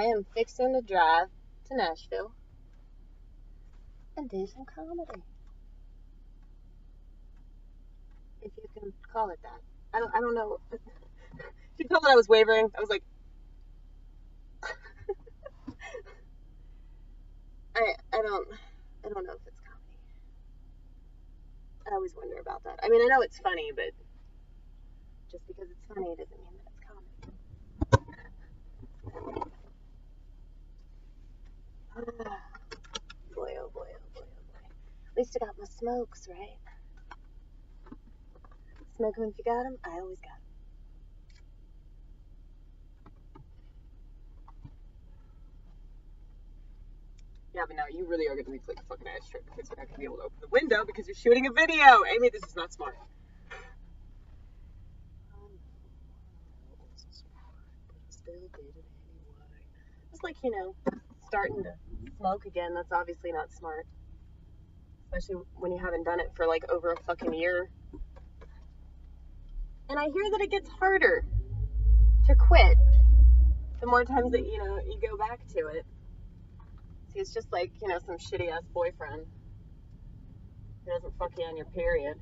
I am fixing to drive to Nashville and do some comedy, if you can call it that. I don't know. If you told me I was wavering, I was like, I don't know if it's comedy. I always wonder about that. I mean, I know it's funny, but just because it's funny doesn't mean that it's comedy. Boy, oh boy, oh boy, oh boy. At least I got my smokes, right? Smoke 'em if you got 'em. I always got 'em. Yeah, but now you really are going to make like a fucking ass trip because you're not going to be able to open the window because you're shooting a video. Amy, this is not smart. It's like, starting to smoke again. That's obviously not smart. Especially when you haven't done it for like over a fucking year. And I hear that it gets harder to quit the more times that, you go back to it. See, it's just like, some shitty ass boyfriend who doesn't fuck you on your period.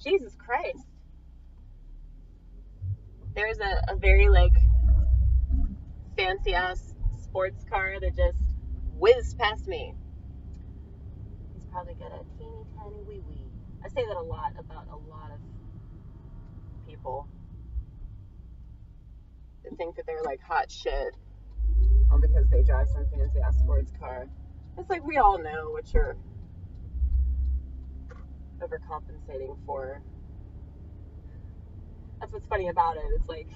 Jesus Christ. There's a very like fancy ass sports car that just whizzed past me. He's probably got a teeny tiny wee wee. I say that a lot about a lot of people that think that they're like hot shit all because they drive some fancy ass sports car. It's like we all know what you're overcompensating for. That's what's funny about it. It's like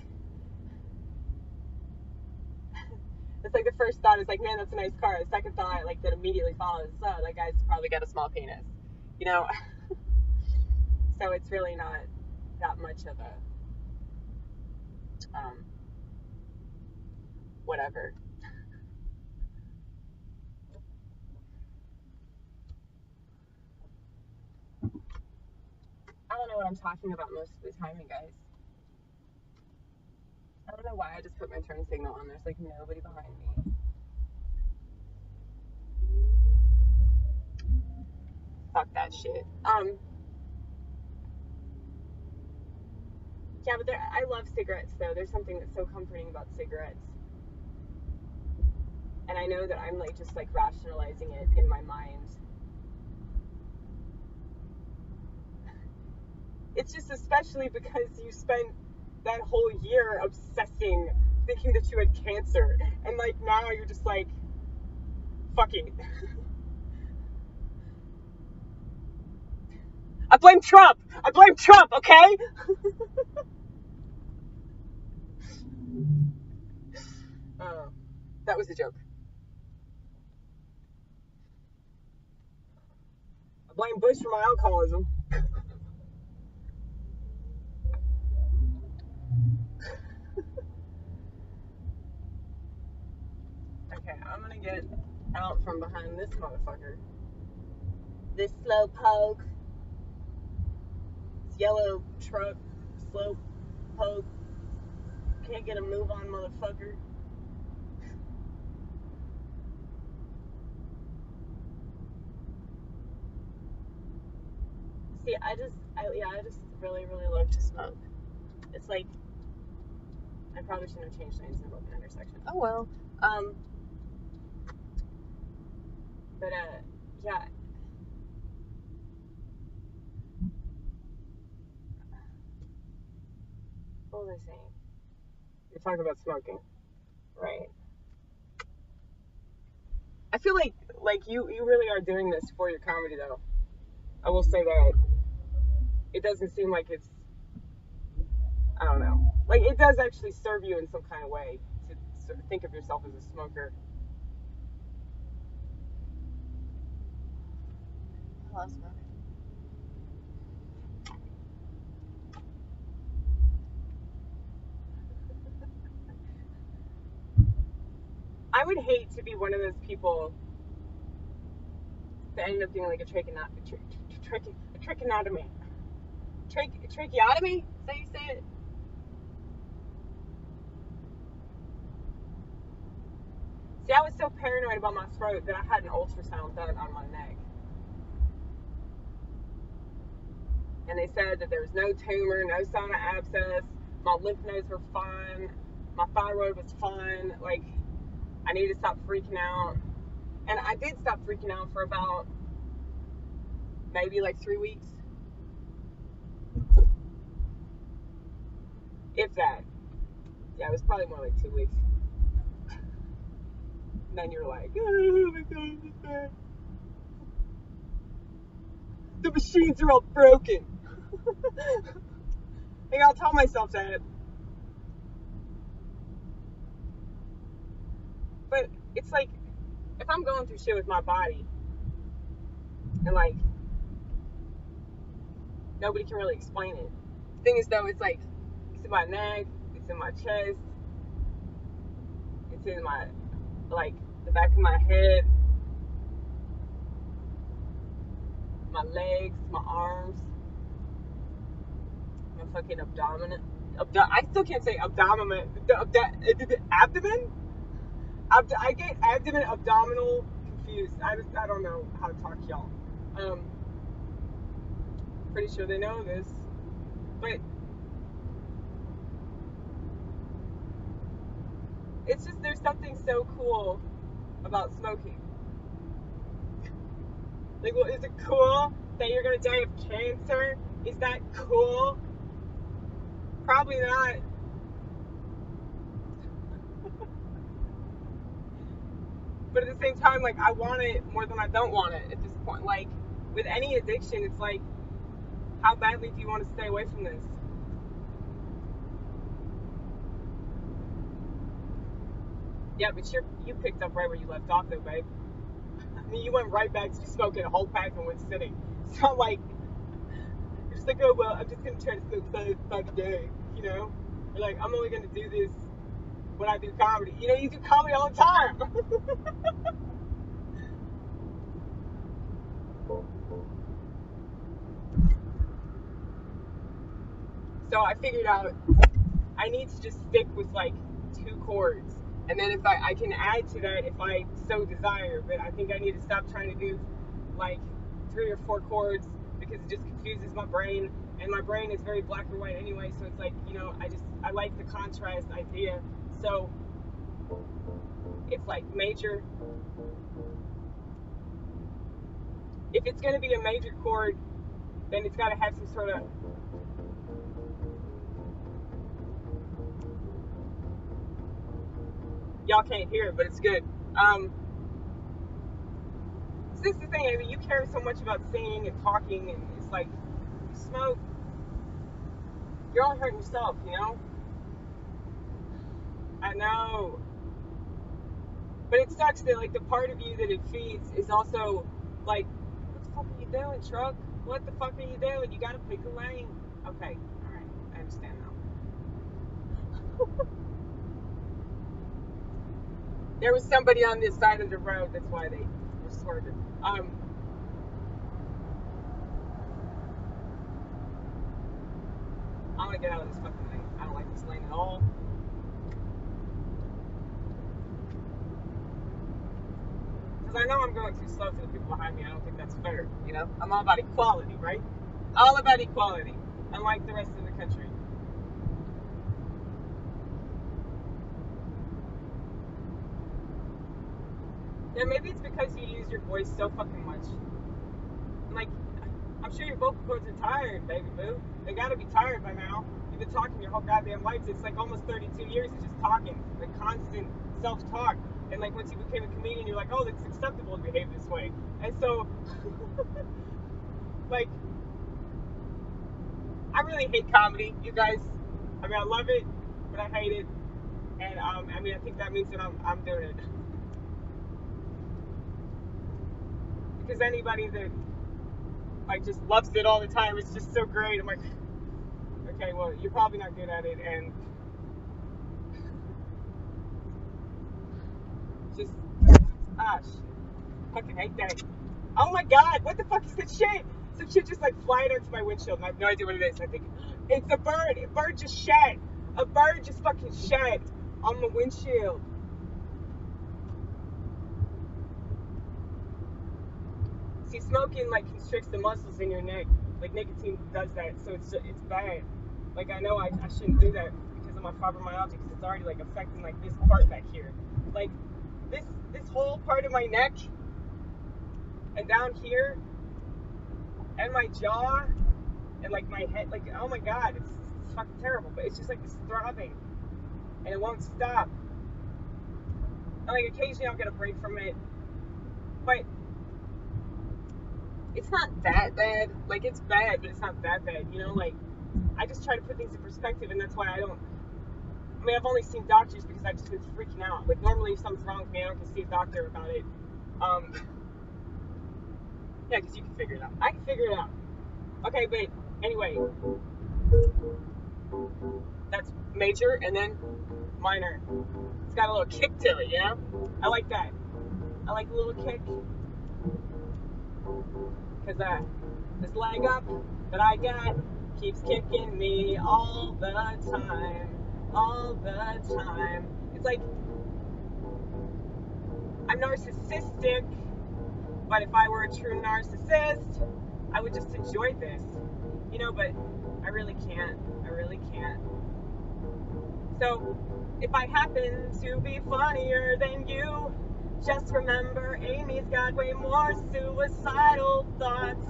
the first thought is like, man, that's a nice car. The second thought, like, that immediately follows, oh, that guy's probably got a small penis, So it's really not that much of a whatever. I don't know what I'm talking about most of the time, you guys. I don't know why I just put my turn signal on. There's like nobody behind me. Fuck that shit. Yeah, but I love cigarettes though. There's something that's so comforting about cigarettes. And I know that I'm like just like rationalizing it in my mind. It's just especially because you spent that whole year obsessing, thinking that you had cancer. And like now you're just like, fuck it. I blame Trump, okay? That was a joke. I blame Bush for my alcoholism. Okay, I'm gonna get out from behind this motherfucker. This slow poke. This yellow truck, slow poke. Can't get a move on, motherfucker. See, I just really, really love to smoke. It's like, I probably shouldn't have changed lanes in the open intersection. Oh well. But yeah. What was I saying? You're talking about smoking, right? I feel like you really are doing this for your comedy though. I will say that. It doesn't seem like it's, I don't know. Like, it does actually serve you in some kind of way to sort of think of yourself as a smoker. I love smoking. I would hate to be one of those people that ended up doing like a tracheotomy. Tracheotomy? Is that how you say it? was so paranoid about my throat that I had an ultrasound done on my neck. And they said that there was no tumor, no sign of abscess, my lymph nodes were fine, my thyroid was fine, like, I needed to stop freaking out. And I did stop freaking out for about maybe like 3 weeks. If that. Yeah, it was probably more like 2 weeks. And then you're like, oh my God, it's bad. The machines are all broken. Like, I'll tell myself that. But it's like, if I'm going through shit with my body, and like, nobody can really explain it. The thing is, though, it's like, it's in my neck, it's in my chest, it's in my, like, the back of my head, my legs, my arms, my fucking abdomen. I still can't say abdomen. Abdomen? I get abdomen, abdominal confused. I don't know how to talk to y'all. Pretty sure they know this, but it's just, there's something so cool about smoking. Like, well, is it cool that you're gonna die of cancer? Is that cool? Probably not. But at the same time, like, I want it more than I don't want it at this point. Like, with any addiction, it's like, how badly do you want to stay away from this? Yeah, but you picked up right where you left off, though, babe. I mean, you went right back to smoking a whole pack in one sitting. So, like, you're just like, oh, well, I'm just going to try to smoke 5 a day, you know? You're like, I'm only going to do this when I do comedy. You know, you do comedy all the time. So I figured out I need to just stick with, like, 2 chords. And then if I can add to that if I so desire. But I think I need to stop trying to do, like, 3 or 4 chords because it just confuses my brain. And my brain is very black or white anyway. So it's like, you know, I like the contrast idea. So it's like major. If it's going to be a major chord, then it's got to have some sort of... Y'all can't hear it, but it's good. So this is the thing. I mean, you care so much about singing and talking, and it's like, you smoke, you're only hurting yourself, you know? I know. But it sucks that, like, the part of you that it feeds is also, like, what the fuck are you doing, truck? What the fuck are you doing? You gotta pick a lane. Okay, alright, I understand now. There was somebody on this side of the road, that's why they were swerving. I want to get out of this fucking lane. I don't like this lane at all. Because I know I'm going too slow for the people behind me. I don't think that's fair, you know? I'm all about equality, right? All about equality, unlike the rest of the country. Yeah, maybe it's because you use your voice so fucking much. Like, I'm sure your vocal cords are tired, baby boo. They gotta be tired by now. You've been talking your whole goddamn life. It's like almost 32 years of just talking, like constant self-talk. And like once you became a comedian, you're like, oh, it's acceptable to behave this way. And so, like, I really hate comedy, you guys. I mean, I love it, but I hate it. And I mean, I think that means that I'm doing it. Because anybody that like just loves it all the time, it's just so great. I'm like, okay, well, you're probably not good at it, and just, fucking hate that. Oh my god, what the fuck is that shit? Some shit just like flying onto my windshield, and I have no idea what it is. I think it's a bird. A bird just shat. A bird just fucking shat on the windshield. See, smoking like constricts the muscles in your neck. Like nicotine does that, so it's bad. Like I know I shouldn't do that because of my fibromyalgia, because it's already like affecting like this part back here, like this whole part of my neck, and down here, and my jaw, and like my head. Like oh my god, it's fucking terrible. But it's just like this throbbing, and it won't stop. And like occasionally I'll get a break from it, but it's not that bad. Like it's bad, but it's not that bad. You know, like I just try to put things in perspective, and that's why I mean, I've only seen doctors because I've just been freaking out. Like normally, if something's wrong with me, I don't go see a doctor about it. Yeah, because you can figure it out. I can figure it out. Okay, but anyway, that's major, and then minor. It's got a little kick to it, you know? I like that. I like a little kick. Because this leg up that I got keeps kicking me all the time. All the time. It's like, I'm narcissistic, but if I were a true narcissist, I would just enjoy this. You know, but I really can't. I really can't. So, if I happen to be funnier than you, just remember Amy's got way more suicidal thoughts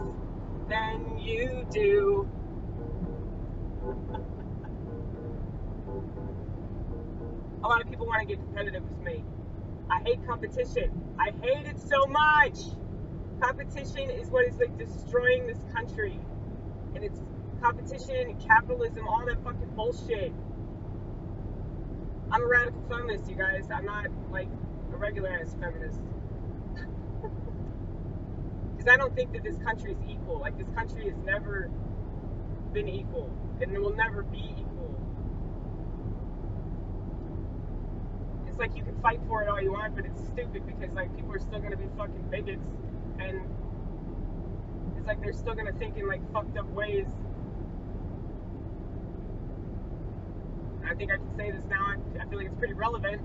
than you do. A lot of people want to get competitive with me. I hate competition. I hate it so much. Competition is what is like destroying this country. And it's competition and capitalism, all that fucking bullshit. I'm a radical feminist, you guys. I'm not like a regular ass feminist. Because I don't think that this country is equal. Like this country has never been equal. And it will never be equal. It's like you can fight for it all you want, but it's stupid because like people are still gonna be fucking bigots, and it's like they're still gonna think in like fucked up ways. And I think I can say this now. I feel like it's pretty relevant.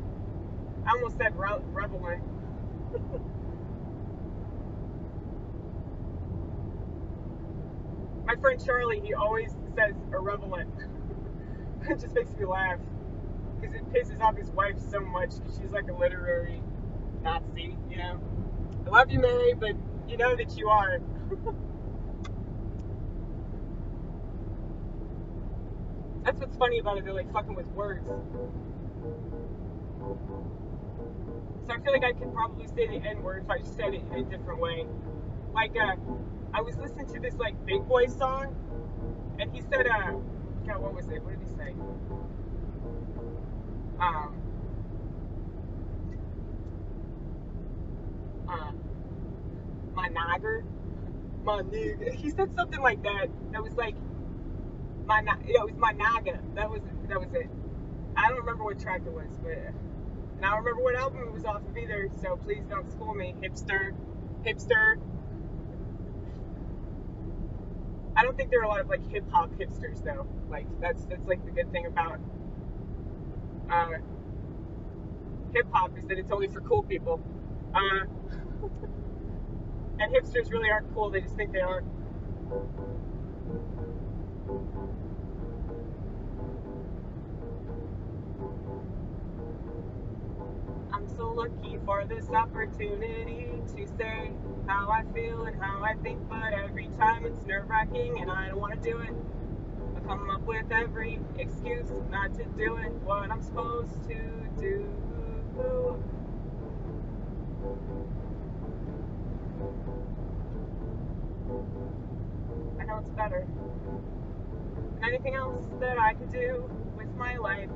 I almost said relevant. My friend Charlie, he always says irrevalent. It just makes me laugh. Because it pisses off his wife so much because she's like a literary Nazi, you know. I love you, Mary, but you know that you are. That's what's funny about it. They're like fucking with words. So I feel like I could probably say the N-word if I just said it in a different way. Like, I was listening to this like Big Boy song, and he said, God, what was it? What did he say? My nigger. He said something like that. That was like it was my naga. That was it. I don't remember what track it was, but and I don't remember what album it was off of either. So please don't school me, hipster. I don't think there are a lot of like hip hop hipsters though. Like that's like the good thing about hip hop is that it's only for cool people. And hipsters really aren't cool, they just think they are. I'm so lucky for this opportunity to say how I feel and how I think, but every time it's nerve-wracking and I don't want to do it. I come up with every excuse not to do it, what I'm supposed to do. I know it's better than anything else that I could do with my life.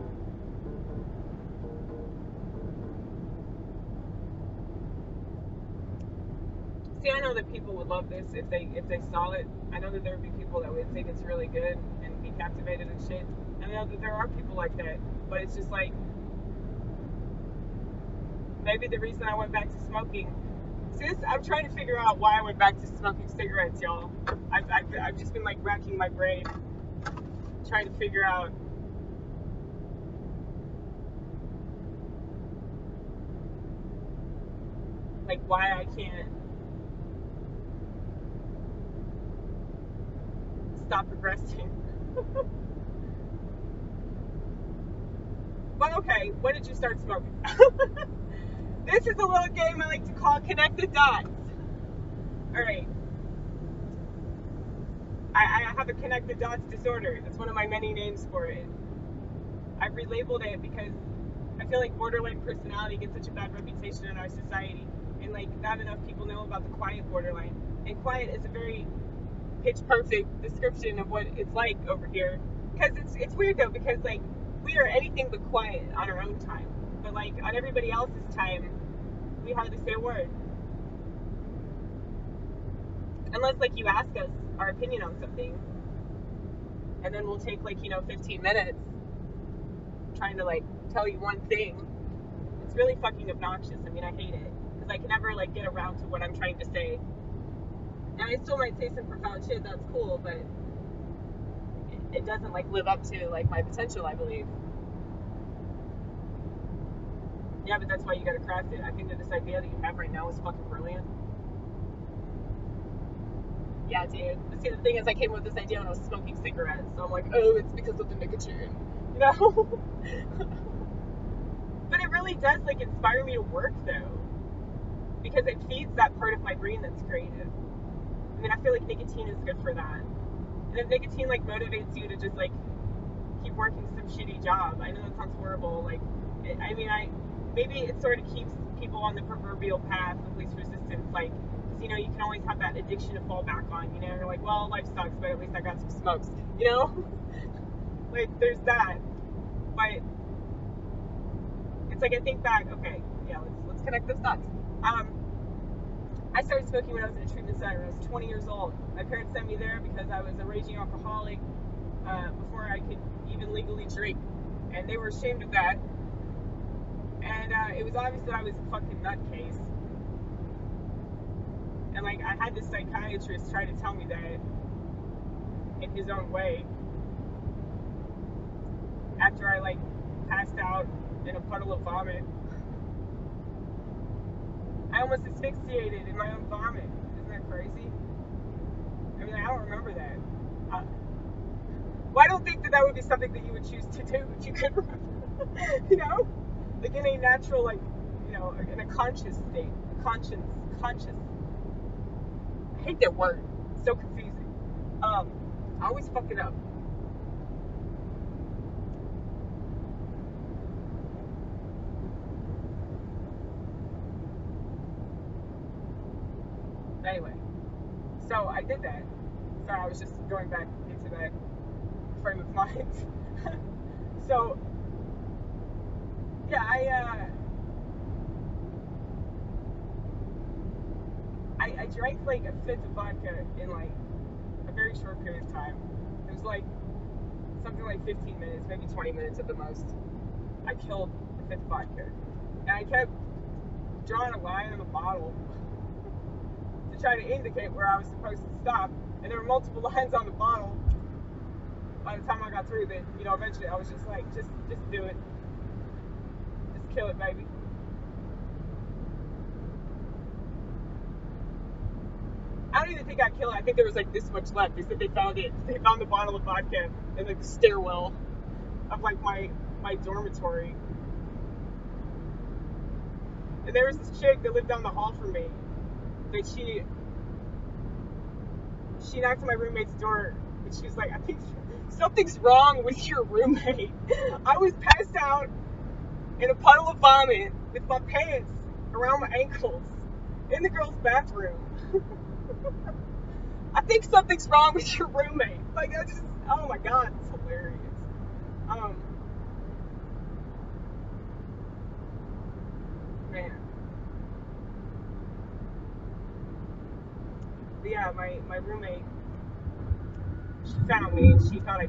See, I know that people would love this if they saw it. I know that there would be people that would think it's really good and be captivated and shit. I know that there are people like that, but it's just like maybe the reason I went back to smoking. See, I'm trying to figure out why I went back to smoking cigarettes, y'all. I've just been like racking my brain, trying to figure out. Like why I can't stop progressing. But okay, when did you start smoking? This is a little game I like to call Connect the Dots. Alright. I have a Connect the Dots disorder. That's one of my many names for it. I've relabeled it because I feel like borderline personality gets such a bad reputation in our society. And like not enough people know about the quiet borderline. And quiet is a very pitch perfect description of what it's like over here. Because it's weird though, because like we are anything but quiet on our own time. But like on everybody else's time, we hardly say a word. Unless like you ask us our opinion on something. And then we'll take like, 15 minutes trying to like tell you one thing. It's really fucking obnoxious. I mean, I hate it. Because I can never like get around to what I'm trying to say. And I still might say some profound shit, that's cool, but it doesn't like live up to like my potential, I believe. Yeah, but that's why you gotta craft it. I think that this idea that you have right now is fucking brilliant. Yeah, dude. See, the thing is, I came up with this idea when I was smoking cigarettes, so I'm like, oh, it's because of the nicotine, But it really does like inspire me to work though, because it feeds that part of my brain that's creative. I mean, I feel like nicotine is good for that. And if nicotine like motivates you to just like keep working some shitty job, I know that sounds horrible. Like, maybe it sort of keeps people on the proverbial path of least resistance. Like, you can always have that addiction to fall back on. You're like, well, life sucks, but at least I got some smokes. Like, there's that. But it's like I think back. Okay, yeah, let's connect those dots. I started smoking when I was in a treatment center. I was 20 years old. My parents sent me there because I was a raging alcoholic before I could even legally drink. And they were ashamed of that. And it was obvious that I was a fucking nutcase. And like, I had this psychiatrist try to tell me that in his own way. After I like passed out in a puddle of vomit. I almost asphyxiated in my own vomit. Isn't that crazy? I mean, I don't remember that. Well, I don't think that would be something that you would choose to do, but you could remember. Like in a natural, like, in a conscious state. Conscious. I hate that word. It's so confusing. I always fuck it up. Anyway, so I did that. Sorry, I was just going back into that frame of mind. So, yeah, I drank like a fifth of vodka in like a very short period of time. It was like something like 15 minutes, maybe 20 minutes at the most. I killed a fifth of vodka. And I kept drawing a line on the bottle to try to indicate where I was supposed to stop. And there were multiple lines on the bottle. By the time I got through it, eventually I was just like, just do it. Just kill it, baby. I don't even think I killed it. I think there was like this much left. They said they found it. They found the bottle of vodka in like the stairwell of like my dormitory. And there was this chick that lived down the hall from me. That she knocked on my roommate's door, and she was like, I think something's wrong with your roommate. I was passed out in a puddle of vomit with my pants around my ankles in the girl's bathroom. I think something's wrong with your roommate. Like, oh my god, it's hilarious. Man. But yeah, my roommate, she found me and she thought I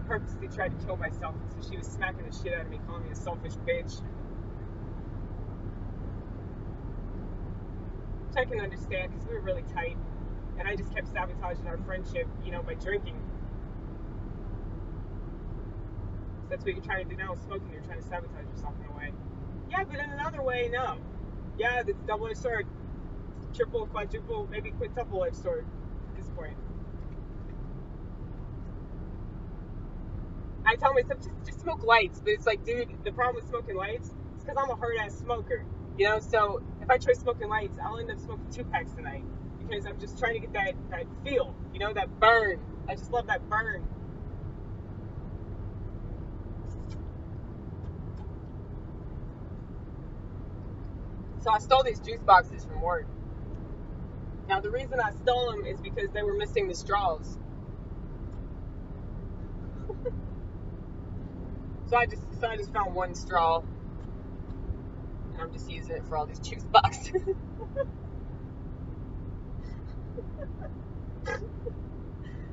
purposely tried to kill myself. So she was smacking the shit out of me, calling me a selfish bitch. Which I can understand because we were really tight. And I just kept sabotaging our friendship, by drinking. So that's what you're trying to do now with smoking. You're trying to sabotage yourself in a way. Yeah, but in another way, no. Yeah, it's a double-edged sword. Triple, quadruple, maybe quintuple-edged sword at this point. I tell myself just smoke lights, but it's like, dude, the problem with smoking lights is because I'm a hard ass smoker, you know. So if I try smoking lights, I'll end up smoking 2 packs tonight because I'm just trying to get that feel, you know, that burn. I just love that burn. So I stole these juice boxes from work. Now the reason I stole them is because they were missing the straws. So I just found one straw, and I'm just using it for all these juice boxes.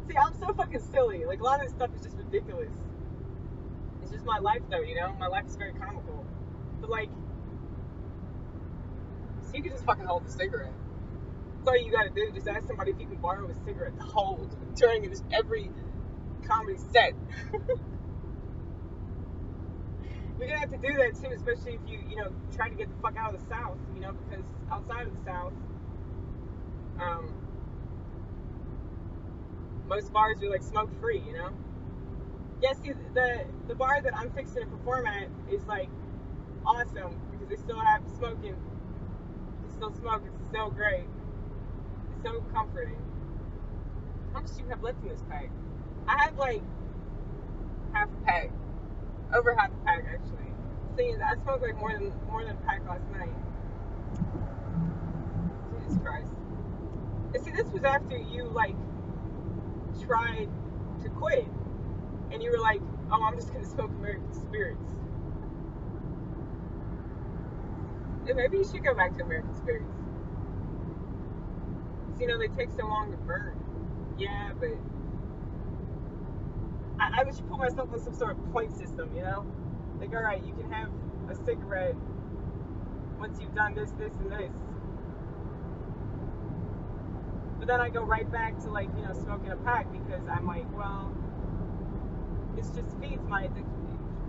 See, I'm so fucking silly. Like, a lot of this stuff is just ridiculous. It's just my life, though, you know? My life is very comical. But, like, so you can just fucking hold the cigarette. That's all you gotta do. Just ask somebody if you can borrow a cigarette to hold during every comedy set. You're gonna have to do that, too, especially if you know, try to get the fuck out of the South, you know? Because outside of the South, most bars are like smoke free, you know. Yeah, see, the bar that I'm fixing to perform at is like awesome because they still have smoking. They still smoke. It's so great. It's so comforting. How much do you have left in this pack? I have like half a pack, over half a pack actually. See, I smoked like more than a pack last night. Jesus Christ. And see, this was after you like tried to quit, and you were like, "Oh, I'm just gonna smoke American Spirits." And maybe you should go back to American Spirits. Cause, you know, they take so long to burn. Yeah, but I should put myself on some sort of point system, you know? Like, all right, you can have a cigarette once you've done this, this, and this. But then I go right back to, like, you know, smoking a pack because I'm like, well, it just feeds my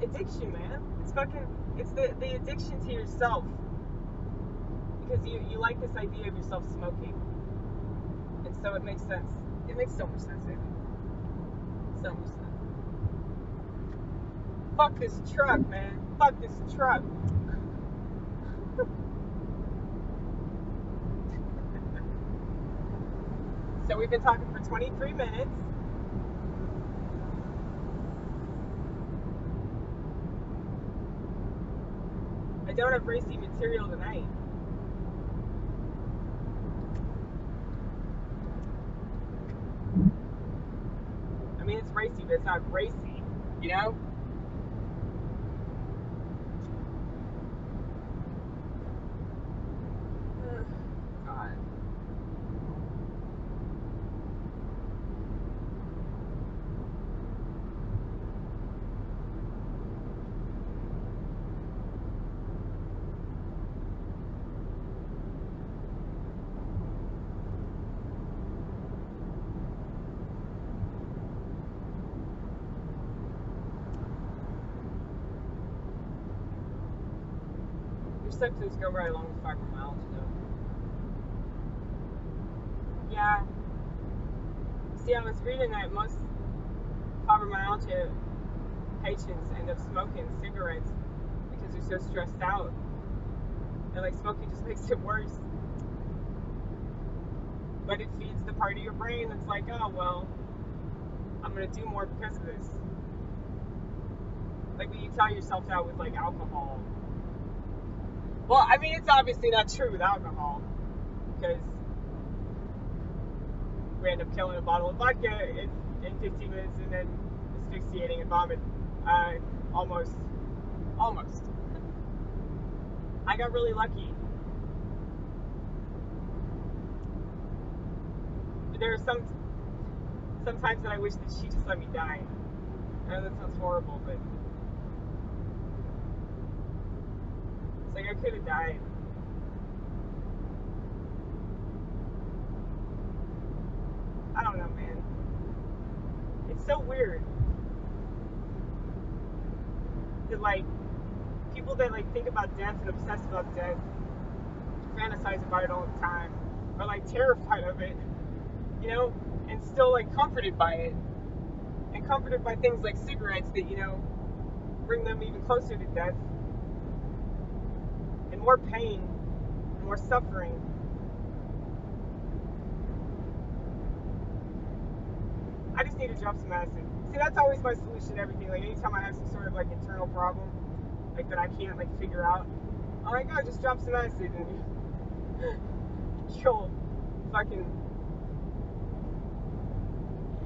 addiction, man. It's the addiction to yourself. Because you like this idea of yourself smoking. And so it makes sense. It makes so much sense, baby. So much sense. Fuck this truck, man. Fuck this truck. So we've been talking for 23 minutes. I don't have racy material tonight. I mean, it's racy, but it's not racy, you know? God. Your symptoms go right along with fibromyalgia, though. Yeah. See, I was reading that most fibromyalgia patients end up smoking cigarettes because they're so stressed out. And like smoking just makes it worse. But it feeds the part of your brain that's like, oh, well, I'm going to do more because of this. Like when you tell yourself that with like alcohol. Well, I mean, it's obviously not true with alcohol. Because we end up killing a bottle of vodka in 15 minutes and then asphyxiating and vomit. Almost. I got really lucky. But there are some times that I wish that she just let me die. I know that sounds horrible, but it's like I could have died. I don't know, man. It's so weird that like people that like think about death and obsess about death, fantasize about it all the time, are like terrified of it, you know, and still like comforted by it. and comforted by things like cigarettes that, you know, bring them even closer to death, and more pain, and more suffering. I just need to drop some acid. See, that's always my solution to everything. Like, anytime I have some sort of, like, internal problem, like, that I can't, like, figure out, I'm like, oh, just drop some acid and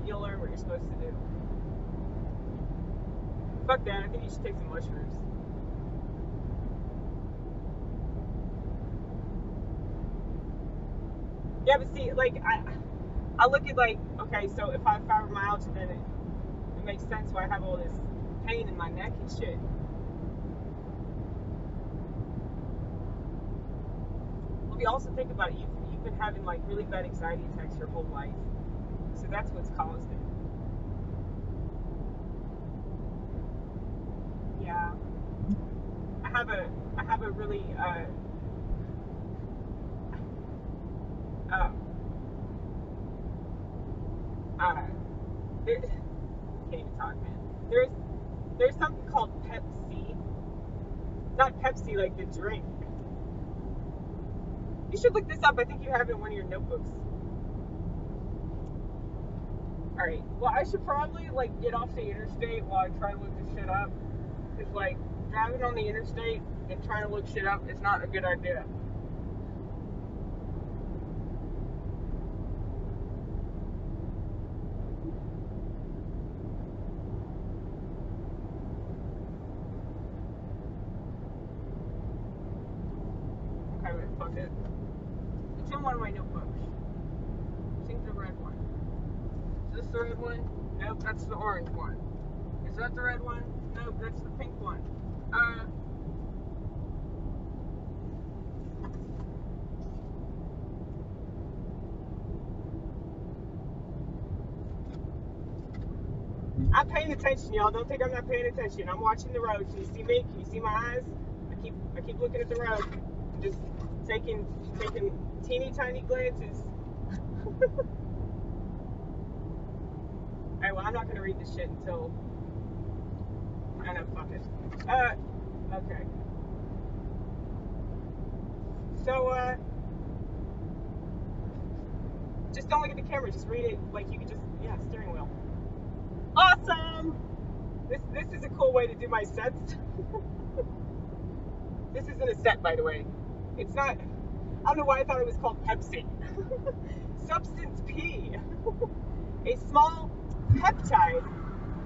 you'll learn what you're supposed to do. Fuck that, I think you should take some mushrooms. Yeah, but see, like, I look at, like, okay, so if I have fibromyalgia, then it makes sense why I have all this pain in my neck and shit. Well, we also think about it, you've been having, like, really bad anxiety attacks your whole life. So that's what's caused it. Yeah. I have a really, there, can't even talk, man. There's something called Pepsi. Not Pepsi like the drink. You should look this up. I think you have it in one of your notebooks. Alright, well, I should probably, like, get off the interstate while I try to look this shit up. Because, like, driving on the interstate and trying to look shit up is not a good idea. Okay, wait, fuck it. It's in one of my notebooks. I think the red one. Is this the red one? Nope, that's the orange one. Is that the red one? Nope, that's the pink one. I'm paying attention, y'all. Don't think I'm not paying attention. I'm watching the road. Can you see me? Can you see my eyes? I keep looking at the road. I'm just taking teeny tiny glances. Alright, well, I'm not gonna read this shit until I know, fuck it. Okay. So, just don't look at the camera. Just read it like you could just, yeah, steering wheel. Awesome! This is a cool way to do my sets. This isn't a set, by the way. It's not, I don't know why I thought it was called Pepsi. Substance P. A small peptide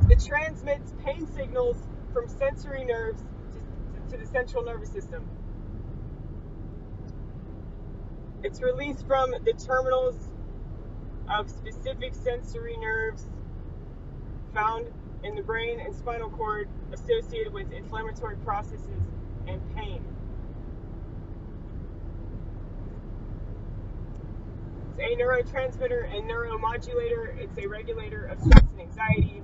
that transmits pain signals from sensory nerves to the central nervous system. It's released from the terminals of specific sensory nerves found in the brain and spinal cord associated with inflammatory processes and pain. It's a neurotransmitter and neuromodulator. It's a regulator of stress and anxiety.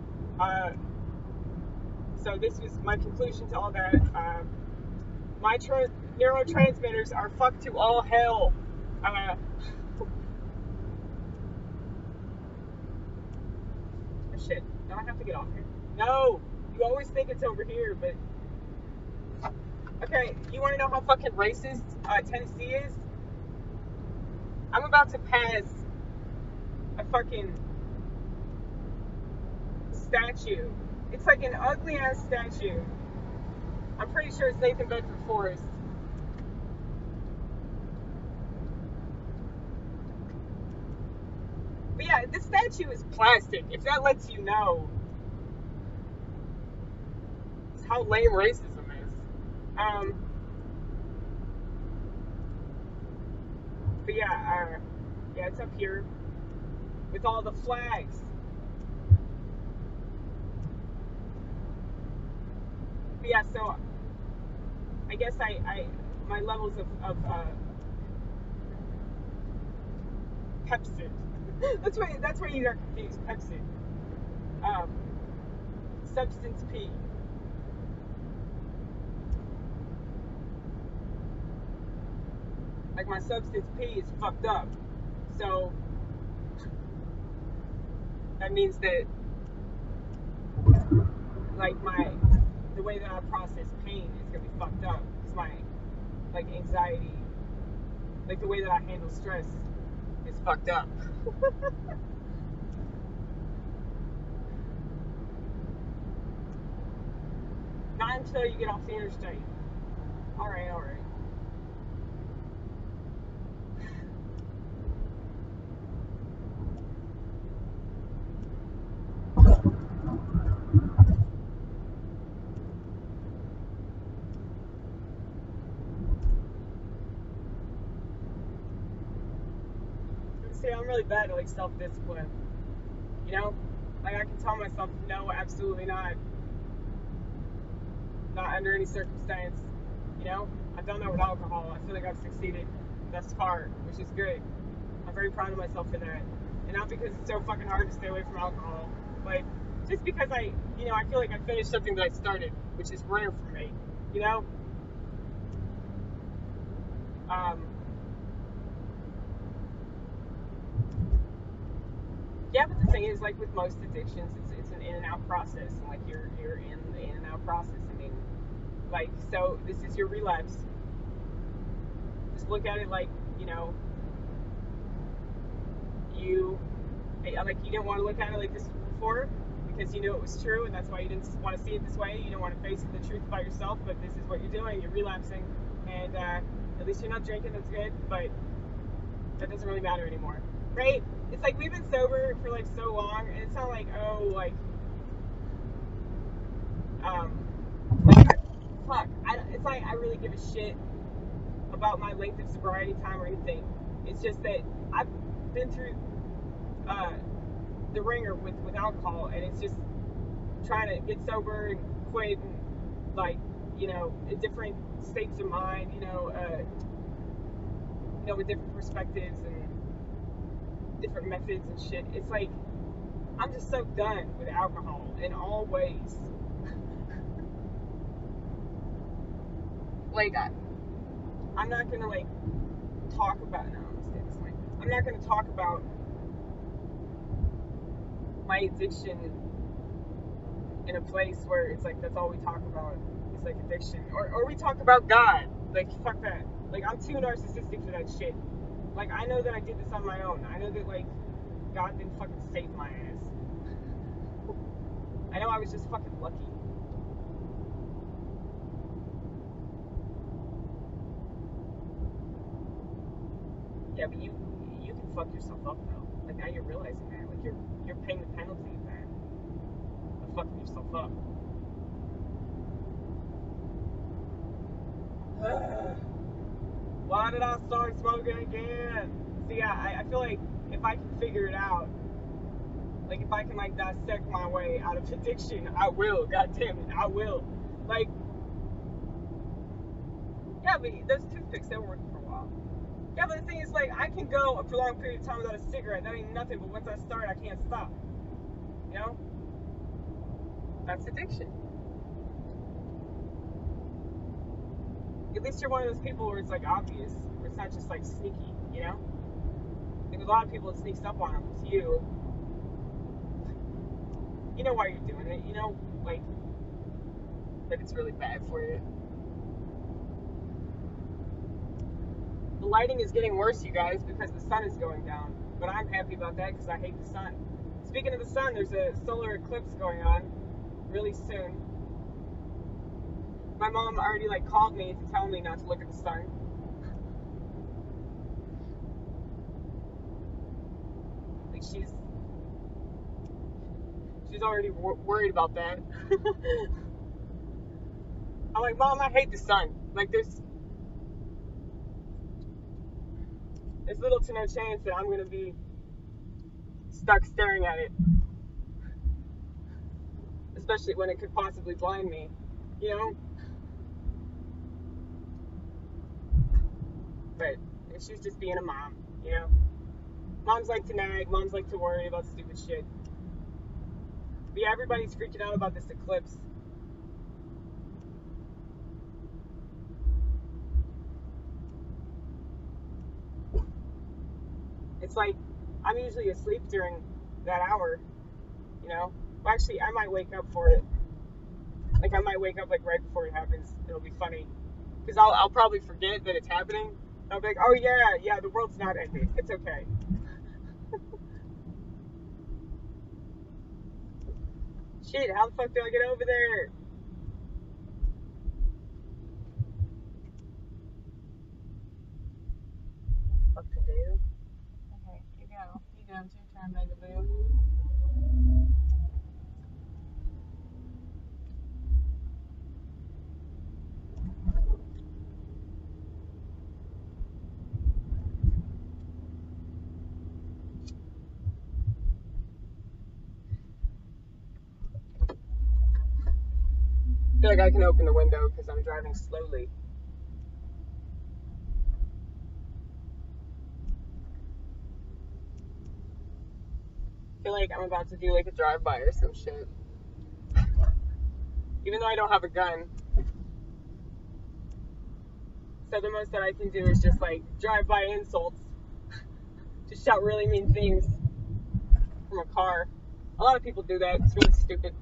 So this was my conclusion to all that. My neurotransmitters are fucked to all hell. Oh, shit. Do I have to get off here? No! You always think it's over here, but... Okay, you want to know how fucking racist Tennessee is? I'm about to pass a fucking statue. It's like an ugly ass statue. I'm pretty sure it's Nathan Bedford Forrest. But yeah, this statue is plastic. If that lets you know how lame racism is. But yeah, it's up here with all the flags. But yeah, so I guess my levels of Pepsi. That's where you got confused. Pepsi. Substance P. Like, my substance P is fucked up. So that means that like the way that I process pain is gonna be fucked up. Because my like anxiety, like the way that I handle stress is fucked up. Not until you get off the interstate. Alright. See, I'm really bad at like self-discipline. You know? Like I can tell myself, no, absolutely not. Not under any circumstance. You know? I've done that with alcohol. I feel like I've succeeded thus far, which is good. I'm very proud of myself for that. And not because it's so fucking hard to stay away from alcohol, but just because I feel like I finished something that I started, which is rare for me. You know? Yeah, but the thing is, like with most addictions, it's an in and out process, and like you're in the in and out process. I mean, like, so this is your relapse. Just look at it like, you didn't want to look at it like this before because you knew it was true, and that's why you didn't want to see it this way. You don't want to face the truth about yourself, but this is what you're doing. You're relapsing, and at least you're not drinking. That's good, but that doesn't really matter anymore, right? It's like we've been sober for like so long, and it's not like, oh, like fuck. It's like I really give a shit about my length of sobriety time or anything. It's just that I've been through the ringer with alcohol, and it's just trying to get sober and quit, and like in different states of mind, with different perspectives and different methods and shit. It's like I'm just so done with alcohol in all ways. Like I'm not gonna like talk about I'm not gonna talk about my addiction in a place where it's like that's all we talk about is like addiction, or we talk about God. Like fuck that. Like I'm too narcissistic for that shit. Like I know that I did this on my own. I know that like God didn't fucking save my ass. I know I was just fucking lucky. Yeah, but you can fuck yourself up though. Like now you're realizing that. Like you're paying the penalty of that. Of fucking yourself up. Why did I start smoking again? See, I feel like if I can figure it out, like if I can like dissect my way out of addiction, I will. God damn it, I will. Like, yeah, but those toothpicks, they were working for a while. Yeah, but the thing is, like, I can go a prolonged period of time without a cigarette. That ain't nothing, but once I start, I can't stop. You know? That's addiction. At least you're one of those people where it's like obvious, where it's not just like sneaky, you know? Like with a lot of people, it sneaks up on them. With you, you know why you're doing it. You know, like that it's really bad for you. The lighting is getting worse, you guys, because the sun is going down. But I'm happy about that because I hate the sun. Speaking of the sun, there's a solar eclipse going on really soon. My mom already like called me to tell me not to look at the sun. Like she's already worried about that. I'm like, Mom, I hate the sun. Like there's little to no chance that I'm gonna be stuck staring at it, especially when it could possibly blind me. You know. But she's just being a mom, you know? Moms like to nag, moms like to worry about stupid shit. But yeah, everybody's freaking out about this eclipse. It's like, I'm usually asleep during that hour, you know? Well, actually, I might wake up for it. Like, I might wake up, like, right before it happens. It'll be funny. Because I'll probably forget that it's happening. I'll be like, oh, yeah, the world's not ending. It's okay. Shit, how the fuck do I get over there? What to do? Okay, you go. You go. It's your turn, Megaboo. I feel like I can open the window because I'm driving slowly. I feel like I'm about to do like a drive-by or some shit. Even though I don't have a gun. So the most that I can do is just like drive-by insults. Just shout really mean things from a car. A lot of people do that. It's really stupid.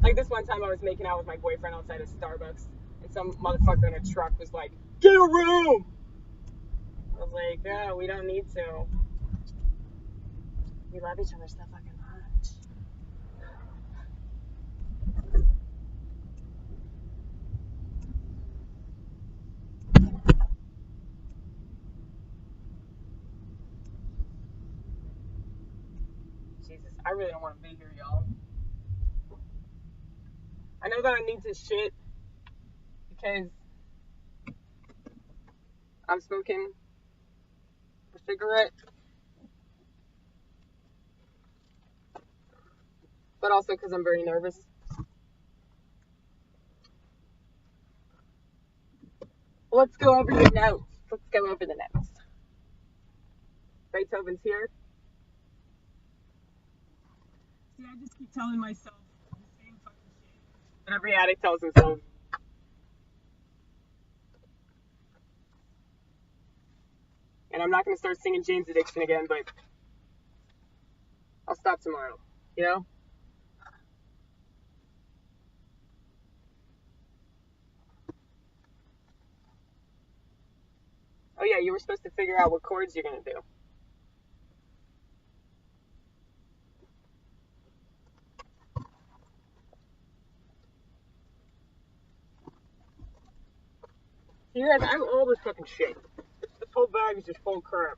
Like this one time I was making out with my boyfriend outside of Starbucks, and some motherfucker in a truck was like, "Get a room!" I was like, "Yeah, we don't need to. We love each other so fucking much." Jesus, I really don't want to be here, y'all. I know that I need to shit because I'm smoking a cigarette, but also because I'm very nervous. Let's go over the notes. Let's go over the notes. Beethoven's here. See, I just keep telling myself the same fucking shit that every addict tells himself. And I'm not going to start singing Jane's Addiction again, but I'll stop tomorrow. You know? Oh yeah, you were supposed to figure out what chords you're going to do. You guys, I have all this fucking shit. This whole bag is just full of crap.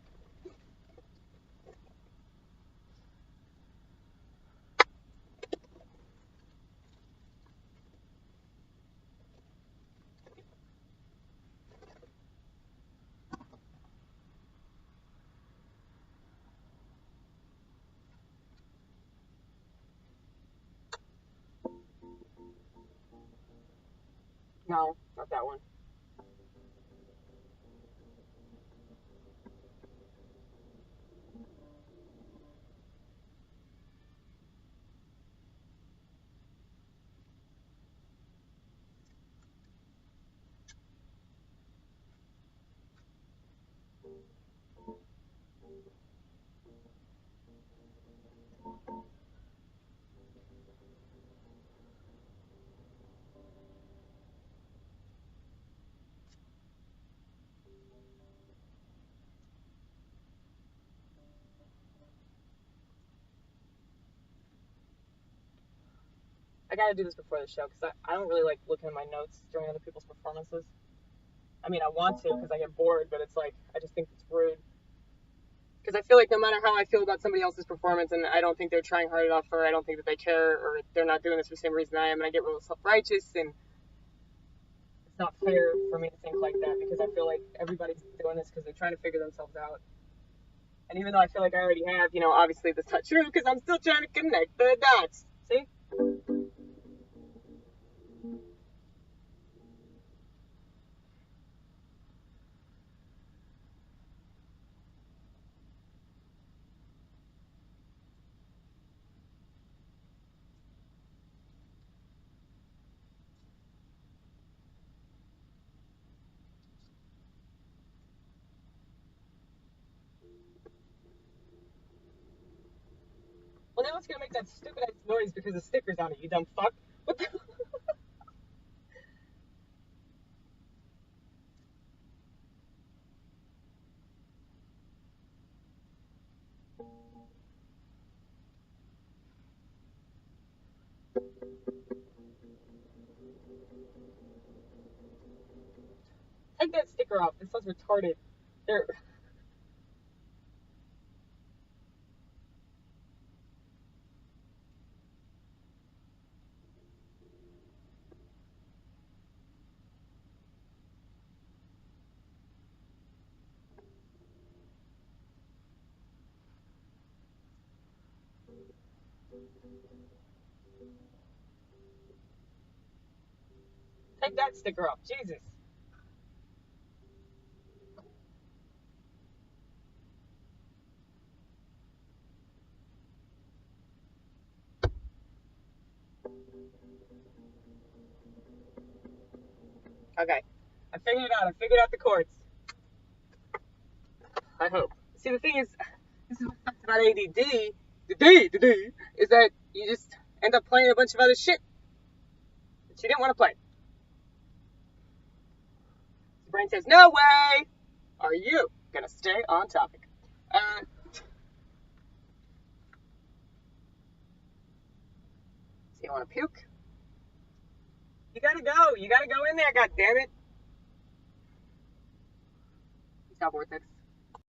No, not that one. I gotta do this before the show because I don't really like looking at my notes during other people's performances. I mean, I want to because I get bored, but it's like, I just think it's rude. Because I feel like no matter how I feel about somebody else's performance, and I don't think they're trying hard enough, or I don't think that they care, or they're not doing this for the same reason I am, and I get real self-righteous, and it's not fair for me to think like that because I feel like everybody's doing this because they're trying to figure themselves out. And even though I feel like I already have, obviously that's not true because I'm still trying to connect the dots. See? it's gonna make that stupid ass noise because the sticker's on it, you dumb fuck. What the? Take that sticker off. This sounds retarded. There. Take that sticker off. Jesus. Okay. I figured it out. I figured out the chords. I hope. See, the thing is, this is what sucks about ADD. The D, is that you just end up playing a bunch of other shit that you didn't want to play. The brain says, no way are you going to stay on topic. So you want to puke? You gotta go. You gotta go in there, goddammit. Stop vortex.